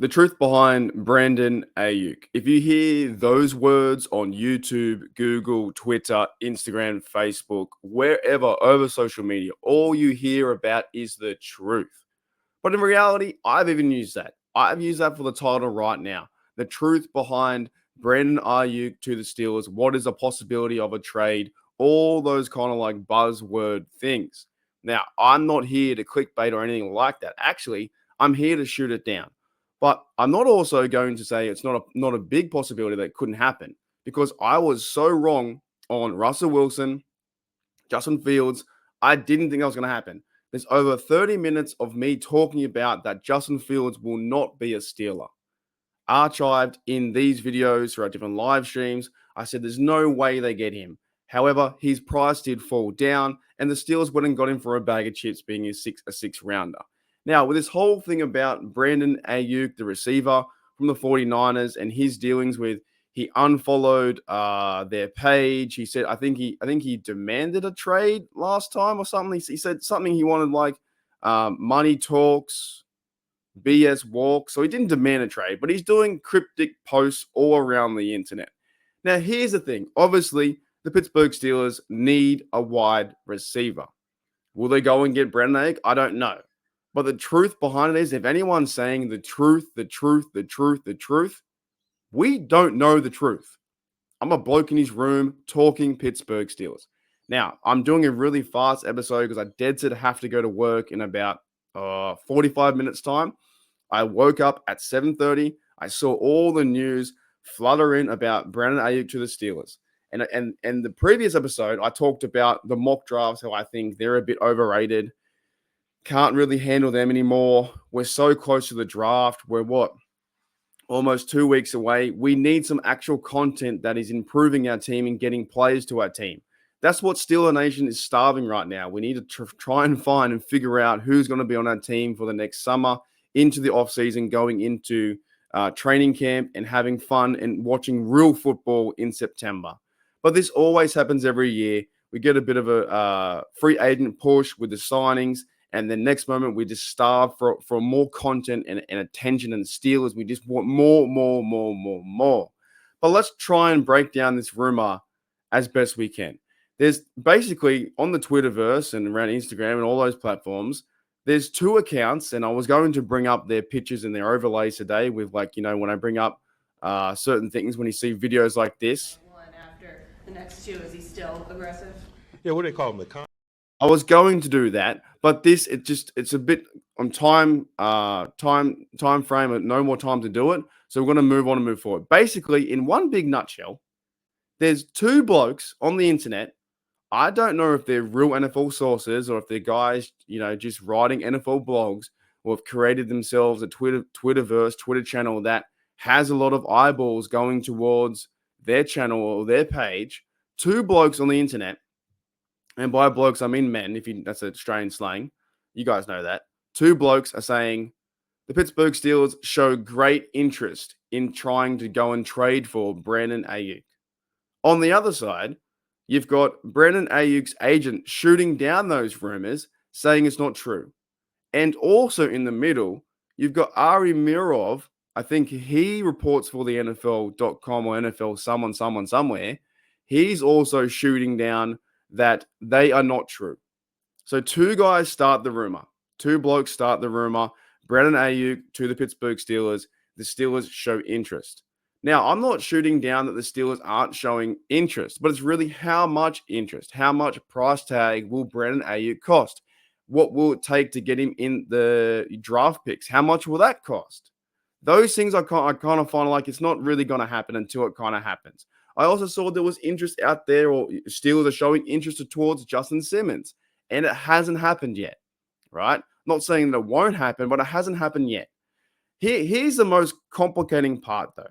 The truth behind Brandon Aiyuk. If you hear those words on YouTube, Google, Twitter, Instagram, Facebook, wherever over social media, all you hear about is the truth. But in reality, I've even used that. I've used that for the title right now. The truth behind Brandon Aiyuk to the Steelers. What is a possibility of a trade? All those kind of like buzzword things. Now, I'm not here to clickbait or anything like that. Actually, I'm here to shoot it down. But I'm not also going to say it's not a big possibility that it couldn't happen because I was so wrong on Russell Wilson, Justin Fields. I didn't think that was going to happen. There's over 30 minutes of me talking about that Justin Fields will not be a Steeler. Archived in these videos throughout different live streams, I said there's no way they get him. However, his price did fall down, and the Steelers went and got him for a bag of chips, being a six rounder. Now, with this whole thing about Brandon Aiyuk, the receiver from the 49ers, and his dealings with he unfollowed their page. He said, I think he demanded a trade last time or something. He said something he wanted like money talks, BS walk. So he didn't demand a trade, but he's doing cryptic posts all around the internet. Now, here's the thing. Obviously, the Pittsburgh Steelers need a wide receiver. Will they go and get Brandon Aiyuk? I don't know. But the truth behind it is, if anyone's saying the truth, we don't know the truth. I'm a bloke in his room talking Pittsburgh Steelers. Now, I'm doing a really fast episode because I dead set have to go to work in about 45 minutes time. I woke up at 7:30. I saw all the news flutter in about Brandon Aiyuk to the Steelers. And the previous episode, I talked about the mock drafts, how I think they're a bit overrated. Can't really handle them anymore. We're so close to the draft. We're what? Almost 2 weeks away. We need some actual content that is improving our team and getting players to our team. That's what Steeler Nation is starving right now. We need to try and find and figure out who's going to be on our team for the next summer, into the offseason, going into training camp and having fun and watching real football in September. But this always happens every year. We get a bit of a free agent push with the signings, and then next moment, we just starve for more content and attention and Steelers. We just want more. But let's try and break down this rumor as best we can. There's basically on the Twitterverse and around Instagram and all those platforms, there's two accounts, and I was going to bring up their pictures and their overlays today with when I bring up certain things, when you see videos like this. One after the next two, is he still aggressive? Yeah, what do they call them? I was going to do that, but it's a bit on time frame and no more time to do it. So we're going to move on and move forward. Basically, in one big nutshell, there's two blokes on the internet. I don't know if they're real NFL sources or if they're guys, just writing NFL blogs or have created themselves a Twitterverse, Twitter channel that has a lot of eyeballs going towards their channel or their page. Two blokes on the internet, and by blokes, I mean men, that's a strange slang. You guys know that. Two blokes are saying the Pittsburgh Steelers show great interest in trying to go and trade for Brandon Aiyuk. On the other side, you've got Brandon Ayuk's agent shooting down those rumors, saying it's not true. And also in the middle, you've got Ari Mirov. I think he reports for the NFL.com or NFL somewhere. He's also shooting down that they are not true. So two guys start the rumor. Two blokes start the rumor. Brandon Aiyuk to the Pittsburgh Steelers. The Steelers show interest. Now, I'm not shooting down that the Steelers aren't showing interest, but it's really how much interest, how much price tag will Brandon Aiyuk cost? What will it take to get him in the draft picks? How much will that cost? Those things I kind of find like it's not really going to happen until it kind of happens. I also saw there was interest out there, or Steelers are showing interest towards Justin Simmons, and it hasn't happened yet, right? Not saying that it won't happen, but it hasn't happened yet. Here's the most complicating part, though.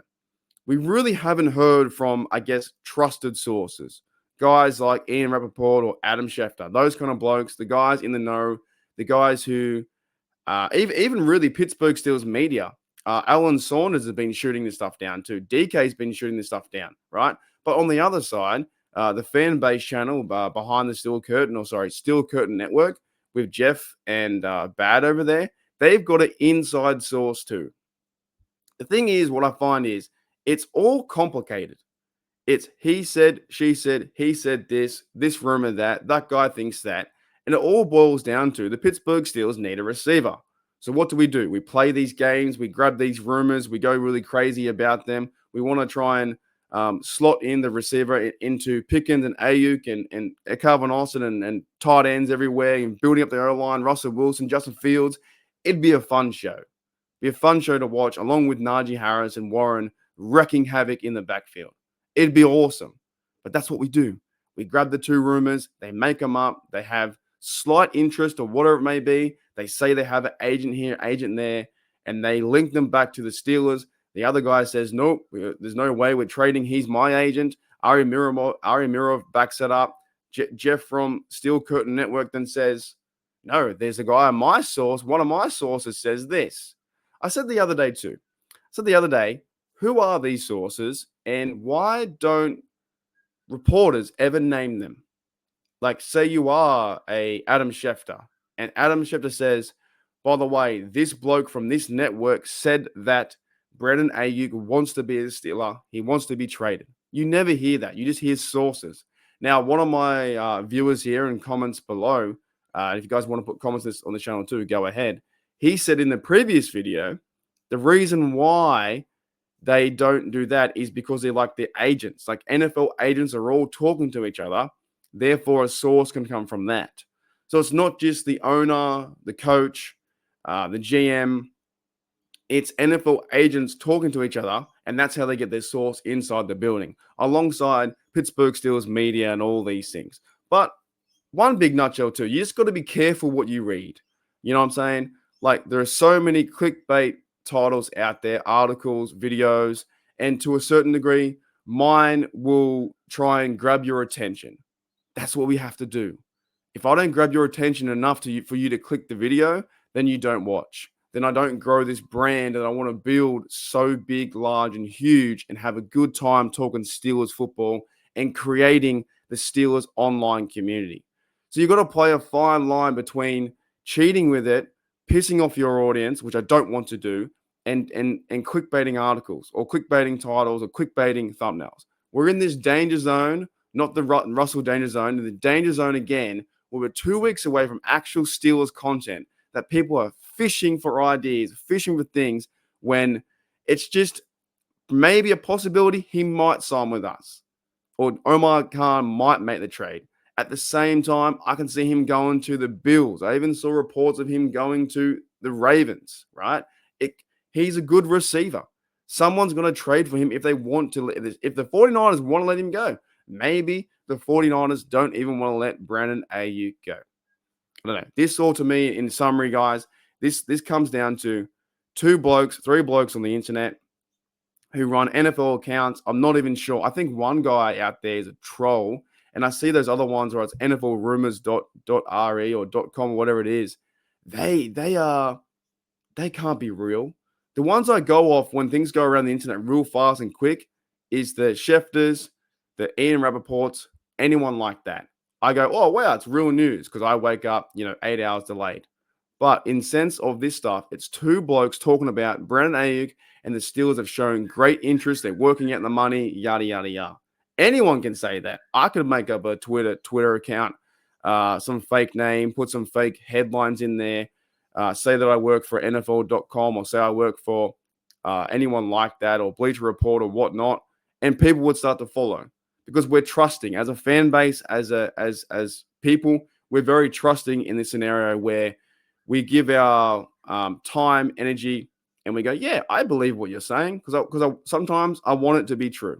We really haven't heard from, I guess, trusted sources, guys like Ian Rappaport or Adam Schefter, those kind of blokes, the guys in the know, the guys who, even really Pittsburgh Steelers media. Alan Saunders has been shooting this stuff down too. DK's been shooting this stuff down, right? But on the other side, the fan base channel behind the Steel Curtain Network with Jeff and Bad over there, they've got an inside source too. The thing is, what I find is it's all complicated. It's he said, she said, he said this rumor that guy thinks that. And it all boils down to the Pittsburgh Steelers need a receiver. So what do? We play these games, we grab these rumors, we go really crazy about them. We want to try and slot in the receiver into Pickens and Aiyuk and Calvin Austin and tight ends everywhere and building up the O-line, Russell Wilson, Justin Fields. It'd be a fun show. Be a fun show to watch along with Najee Harris and Warren wrecking havoc in the backfield. It'd be awesome. But that's what we do. We grab the two rumors, they make them up, they have slight interest or whatever it may be. They say they have an agent here, agent there, and they link them back to the Steelers. The other guy says, nope, there's no way we're trading. He's my agent. Ari Mirov backs it up. Jeff from Steel Curtain Network then says, no, there's a guy on my source. One of my sources says this. I said the other day, who are these sources and why don't reporters ever name them? Like, say you are a Adam Schefter, and Adam Schefter says, by the way, this bloke from this network said that Brandon Aiyuk wants to be a Steeler. He wants to be traded. You never hear that. You just hear sources. Now, one of my viewers here in comments below, if you guys want to put comments on the channel too, go ahead. He said in the previous video, the reason why they don't do that is because they're like their agents. Like NFL agents are all talking to each other. Therefore, a source can come from that. So it's not just the owner, the coach, the GM. It's NFL agents talking to each other, and that's how they get their source inside the building, alongside Pittsburgh Steelers media and all these things. But one big nutshell too, you just got to be careful what you read. You know what I'm saying? Like, there are so many clickbait titles out there, articles, videos, and to a certain degree, mine will try and grab your attention. That's what we have to do. If I don't grab your attention enough for you to click the video, then you don't watch. Then I don't grow this brand that I want to build so big, large, and huge and have a good time talking Steelers football and creating the Steelers online community. So you've got to play a fine line between cheating with it, pissing off your audience, which I don't want to do, and clickbaiting articles or clickbaiting titles or clickbaiting thumbnails. We're in this danger zone, not the Russell danger zone, the danger zone again, where we're 2 weeks away from actual Steelers content that people are fishing for ideas, fishing for things, when it's just maybe a possibility he might sign with us or Omar Khan might make the trade. At the same time, I can see him going to the Bills. I even saw reports of him going to the Ravens, right? He's a good receiver. Someone's going to trade for him if they want to. If the 49ers want to let him go, maybe the 49ers don't even want to let Brandon Aiyuk go. I don't know. This all, to me, in summary, guys, this comes down to three blokes on the internet who run NFL accounts. I'm not even sure. I think one guy out there is a troll, and I see those other ones where it's NFLrumors.re or .com or whatever it is. They can't be real. The ones I go off when things go around the internet real fast and quick is the Schefters, the Ian Rappaports, anyone like that. I go, oh, wow, it's real news because I wake up, 8 hours delayed. But in sense of this stuff, it's two blokes talking about Brandon Aiyuk and the Steelers have shown great interest. They're working out the money, yada, yada, yada. Anyone can say that. I could make up a Twitter account, some fake name, put some fake headlines in there, say that I work for NFL.com or say I work for anyone like that or Bleacher Report or whatnot, and people would start to follow because we're trusting as a fan base, as people, we're very trusting in this scenario where we give our time, energy, and we go, yeah, I believe what you're saying because sometimes I want it to be true.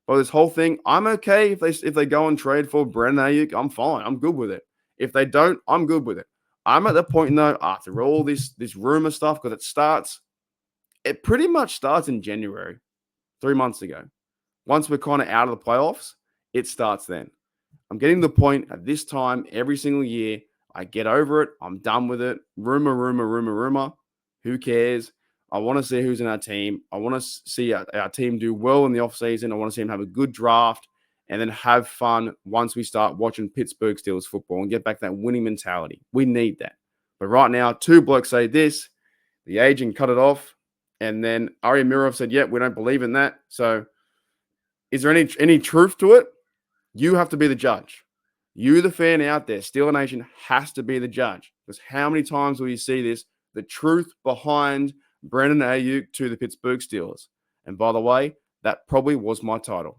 But this whole thing, I'm okay if they go and trade for Brandon Aiyuk, I'm fine. I'm good with it. If they don't, I'm good with it. I'm at the point though, after all this rumor stuff, because it pretty much starts in January, 3 months ago. Once we're kind of out of the playoffs, it starts then. I'm getting to the point at this time every single year. I get over it. I'm done with it. Rumor. Who cares? I want to see who's in our team. I want to see our team do well in the offseason. I want to see them have a good draft and then have fun once we start watching Pittsburgh Steelers football and get back that winning mentality. We need that. But right now, two blokes say this. The agent cut it off. And then Ari Mirov said, "Yep, we don't believe in that." So, is there any truth to it? You have to be the judge. You, the fan out there, Steeler Nation has to be the judge. Because how many times will you see this? The truth behind Brandon Aiyuk to the Pittsburgh Steelers. And by the way, that probably was my title.